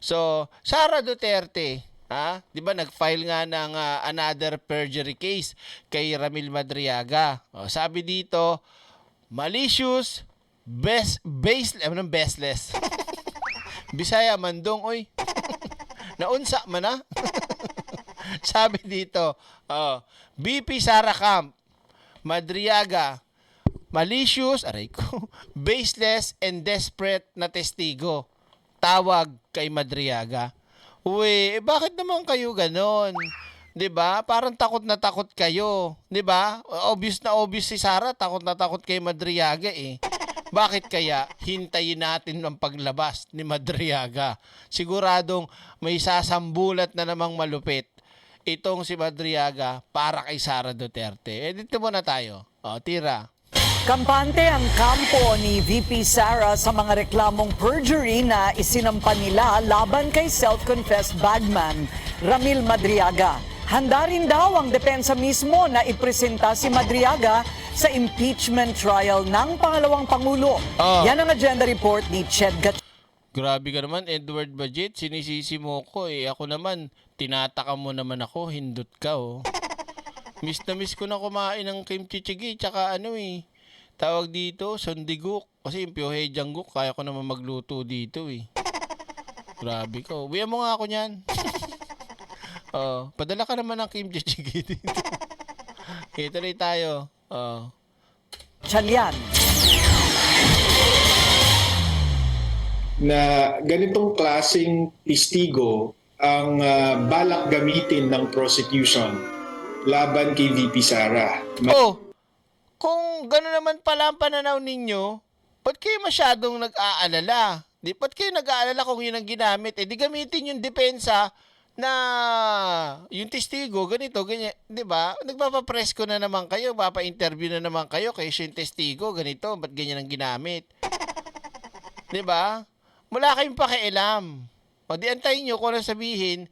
So, Sara Duterte, 'di ba nag-file nga ng another perjury case kay Ramil Madriaga. Sabi dito, malicious, baseless. Bisaya mandong oy. Naunsa man na. Sabi dito, BP Sara Camp, Madriaga, malicious, aray ko, baseless and desperate na testigo. Tawag kay Madriaga. Uy, bakit naman kayo ganon? 'Di ba? Parang takot na takot kayo, 'di ba? Obvious na obvious si Sara, takot na takot kay Madriaga eh. Bakit kaya hintayin natin ang paglabas ni Madriaga? Siguradong may sasambulat na namang malupit itong si Madriaga para kay Sara Duterte. Dito muna tayo. Tira. Kampante ang kampo ni VP Sara sa mga reklamong perjury na isinampa nila laban kay self-confessed bagman Ramil Madriaga. Handa rin daw ang depensa mismo na ipresenta si Madriaga sa impeachment trial ng pangalawang Pangulo. Yan ang agenda report ni Ched Gat. Grabe ka naman, Edward Budget. Sinisisi mo ko eh. Ako naman, tinataka mo naman ako. Hindot ka oh. Miss na miss ko na kumain ng kimchi jjigae. Tsaka tawag dito, sundiguk. Kasi yung pyohe jangguk, kaya ko naman magluto dito eh. Grabe ka. Uwihan mo nga ako niyan. Padala ka naman ng kimchi jjigae dito. Tuloy tayo. Chalyan. Na ganitong klaseng testigo ang balak gamitin ng prosecution laban kay VP Sara. Kung gano'n naman pala ang pananaw ninyo, ba't kayo masyadong nag-aalala? Ba't kayo nag-aalala kung yun ang ginamit? Di gamitin yung depensa na yung testigo, ganito, ganyan. Di ba? Nagpapapress ko na naman kayo, papa-interview na naman kayo, kayo yung testigo, ganito, ba't ganyan ang ginamit? Di ba? Wala kayong pakialam. Di antayin nyo kung ano sabihin,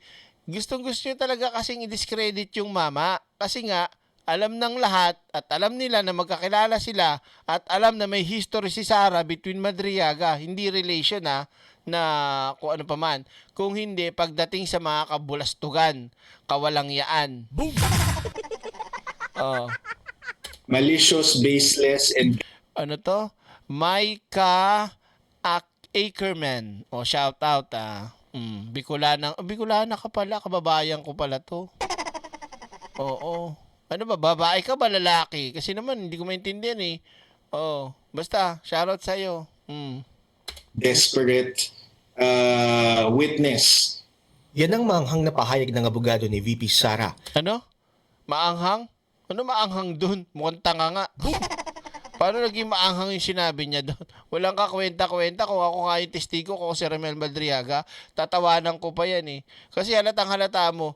gustong-gusto nyo talaga kasing i-discredit yung mama. Kasi nga, alam ng lahat at alam nila na magkakilala sila at alam na may history si Sara between Madriaga. Hindi relation na kung ano pa man. Kung hindi, pagdating sa mga kabulastugan, kawalangyaan. Boom! Malicious, baseless, and Ano to? Micah Ackerman. Shout out Bicolana ka pala, kababayan ko pala to. Oo. Ano ba, babae ka ba lalaki? Kasi naman hindi ko maintindihan eh. Basta shoutout sa iyo. desperate witness. Yan ang maanghang na pahayag ng abogado ni VP Sara. Ano? Maanghang? Ano maanghang dun? Mukhang tanga nga. Paano naging maanghang yung sinabi niya doon? Walang kakwenta-kwenta. Kung ako nga yung testigo ko si Ramil Madriaga, tatawanan ko pa yan eh. Kasi halatang halata mo,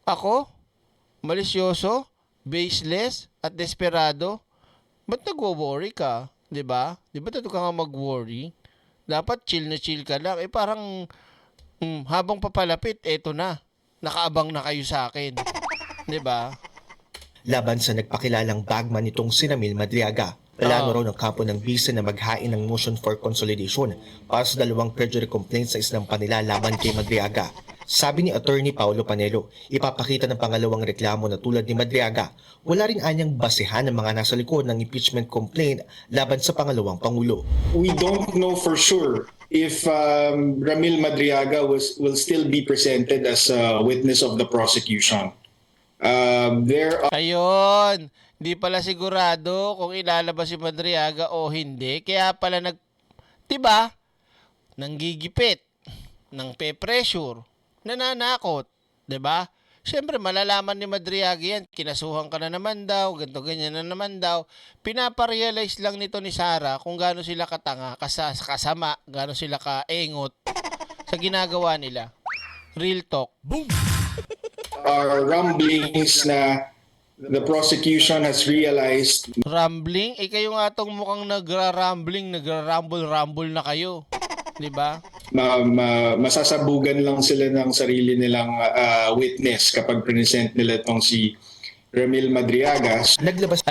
ako? Malisyoso? Baseless? At desperado? Ba't nag-worry ka? Diba? Diba tato ka nga mag-worry? Dapat chill na chill ka lang. Parang habang papalapit, eto na. Nakaabang na kayo sa akin. Diba? Laban sa nagpakilalang bagman nitong si Ramil Madriaga. Plano raw ng kampo ng bisa na maghain ng motion for consolidation para sa dalawang perjury complaints sa isinampa nila laban kay Madriaga. Sabi ni Attorney Paulo Panelo, ipapakita ng pangalawang reklamo na tulad ni Madriaga, wala rin anyang basehan ng mga nasa likod ng impeachment complaint laban sa pangalawang Pangulo. We don't know for sure if Ramil Madriaga will still be presented as a witness of the prosecution. Ayun, di pala sigurado kung ilalabas si Madriaga o hindi. Kaya pala diba? Nanggigipit, nang pe-pressure, nananakot, diba? Siyempre, malalaman ni Madriaga yan. Kinasuhan ka na naman daw, ganito ganyan na naman daw. Pinaparealize lang nito ni Sara kung gaano sila katanga, kasama, gaano sila kaengot sa ginagawa nila. Real talk. Boom! Rumblings na the prosecution has realized. Rambling? Kayo nga itong mukhang nagra-rambling, nagra-rumble-rumble na kayo. Diba? Masasabugan lang sila ng sarili nilang witness kapag present nila itong si Ramil Madriaga. Naglabas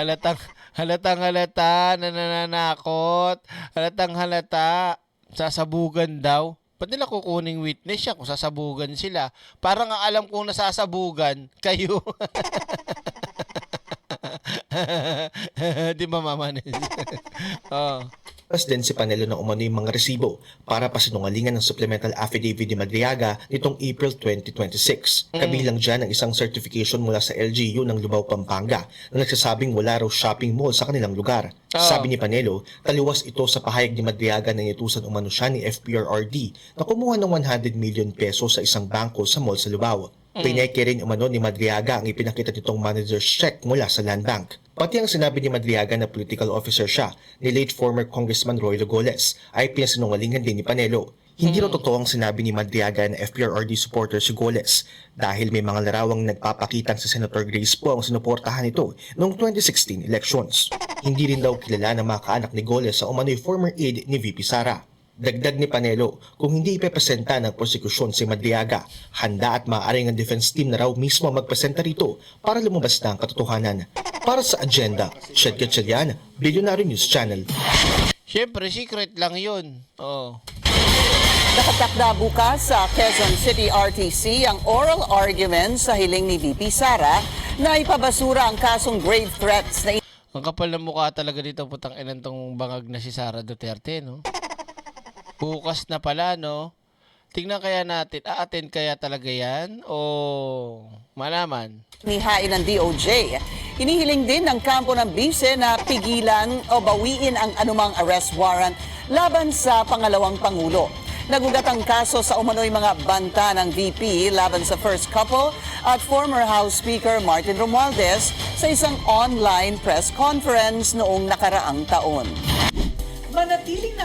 Halatang halata, nananakot. Halatang halata, sasabugan daw. Ba't nila kukuning witness siya kung sasabugan sila? Parang ang alam kong nasasabugan, kayo. Di ba, Mama Nes? Oh. Pas din si Panelo na umano yung mga resibo para pasinungalingan ng supplemental affidavit ni Madriaga nitong April 2026. Kabilang dyan ang isang certification mula sa LGU ng Lubao, Pampanga na nagsasabing wala raw shopping mall sa kanilang lugar. Sabi ni Panelo, taliwas ito sa pahayag ni Madriaga na inutusan umano siya ni FPRRD na kumuha ng 100 million pesos sa isang bangko sa mall sa Lubao. Pineke rin umano ni Madriaga ang ipinakita nitong manager's check mula sa Land Bank. Pati ang sinabi ni Madriaga na political officer siya ni late former Congressman Roy Lagoles ay pinasinungalingan din ni Panelo. Hindi raw totoo ang sinabi ni Madriaga na FPRRD supporter si Goles dahil may mga larawang nagpapakitang si Senator Grace Poe ang sinuportahan nito noong 2016 elections. Hindi rin daw kilala ng mga kaanak ni Goles sa umano'y former aide ni VP Sara. Dagdag ni Panelo, kung hindi ipepresenta ng prosekusyon si Madriaga, handa at maaaring ang defense team na raw mismo magpresenta rito para lumabas na ang katotohanan. Para sa agenda, Shed Gatchalian, Billionaire News Channel. Siyempre, secret lang yun. Oh. Nakatakda bukas sa Quezon City RTC ang oral argument sa hiling ni VP Sara na ipabasura ang kasong grave threats na Ang kapal ng mukha talaga dito, putang inan tong bangag na si Sara Duterte, no? Bukas na pala, no? Tingnan kaya natin, a-attend kaya talaga yan? O malaman? inihain ng DOJ. Hinihiling din ng kampo ng bise na pigilan o bawiin ang anumang arrest warrant laban sa pangalawang Pangulo. Nagugat ang kaso sa umano'y mga banta ng VP laban sa first couple at former House Speaker Martin Romualdez sa isang online press conference noong nakaraang taon. Manatiling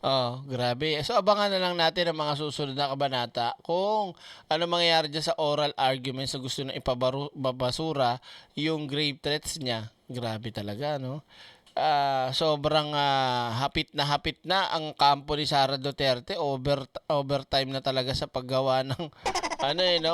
Oh, grabe. So, abangan na lang natin ang mga susunod na kabanata kung ano mangyayari dyan sa oral arguments na gusto na ipabasura yung grave threats niya. Grabe talaga, no? Sobrang hapit na ang kampo ni Sara Duterte. Overtime na talaga sa paggawa ng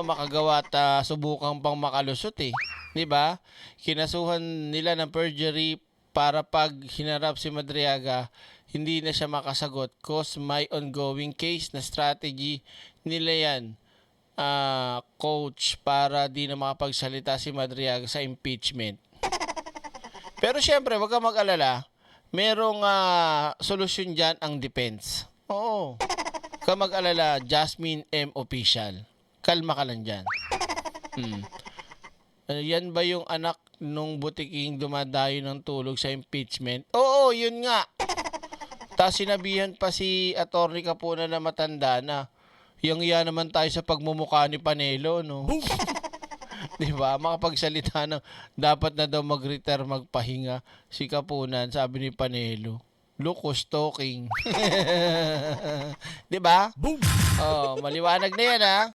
makagawa at subukang pang makalusot eh. 'Di ba? Kinasuhan nila ng perjury para pag hinarap si Madriaga, hindi na siya makasagot cause may ongoing case na strategy nila yan, coach, para di na makapagsalita si Madriaga sa impeachment. Pero syempre, wag kang mag-alala, merong solusyon dyan ang defense. Oo. Wag kang mag-alala, Jasmine M. Official. Kalma ka lang dyan. Yan ba yung anak nung butiking dumadayo ng tulog sa impeachment? Oo, yun nga. Tapos sinabihan pa si Atty. Capuna na matanda na, yang iya naman tayo sa pagmumukha ni Panelo, no? Diba? Makapagsalita ng dapat na daw mag-retire, magpahinga si Capunan, sabi ni Panelo. Look who's talking. Diba? Boom! Oh, maliwanag na yan, ha?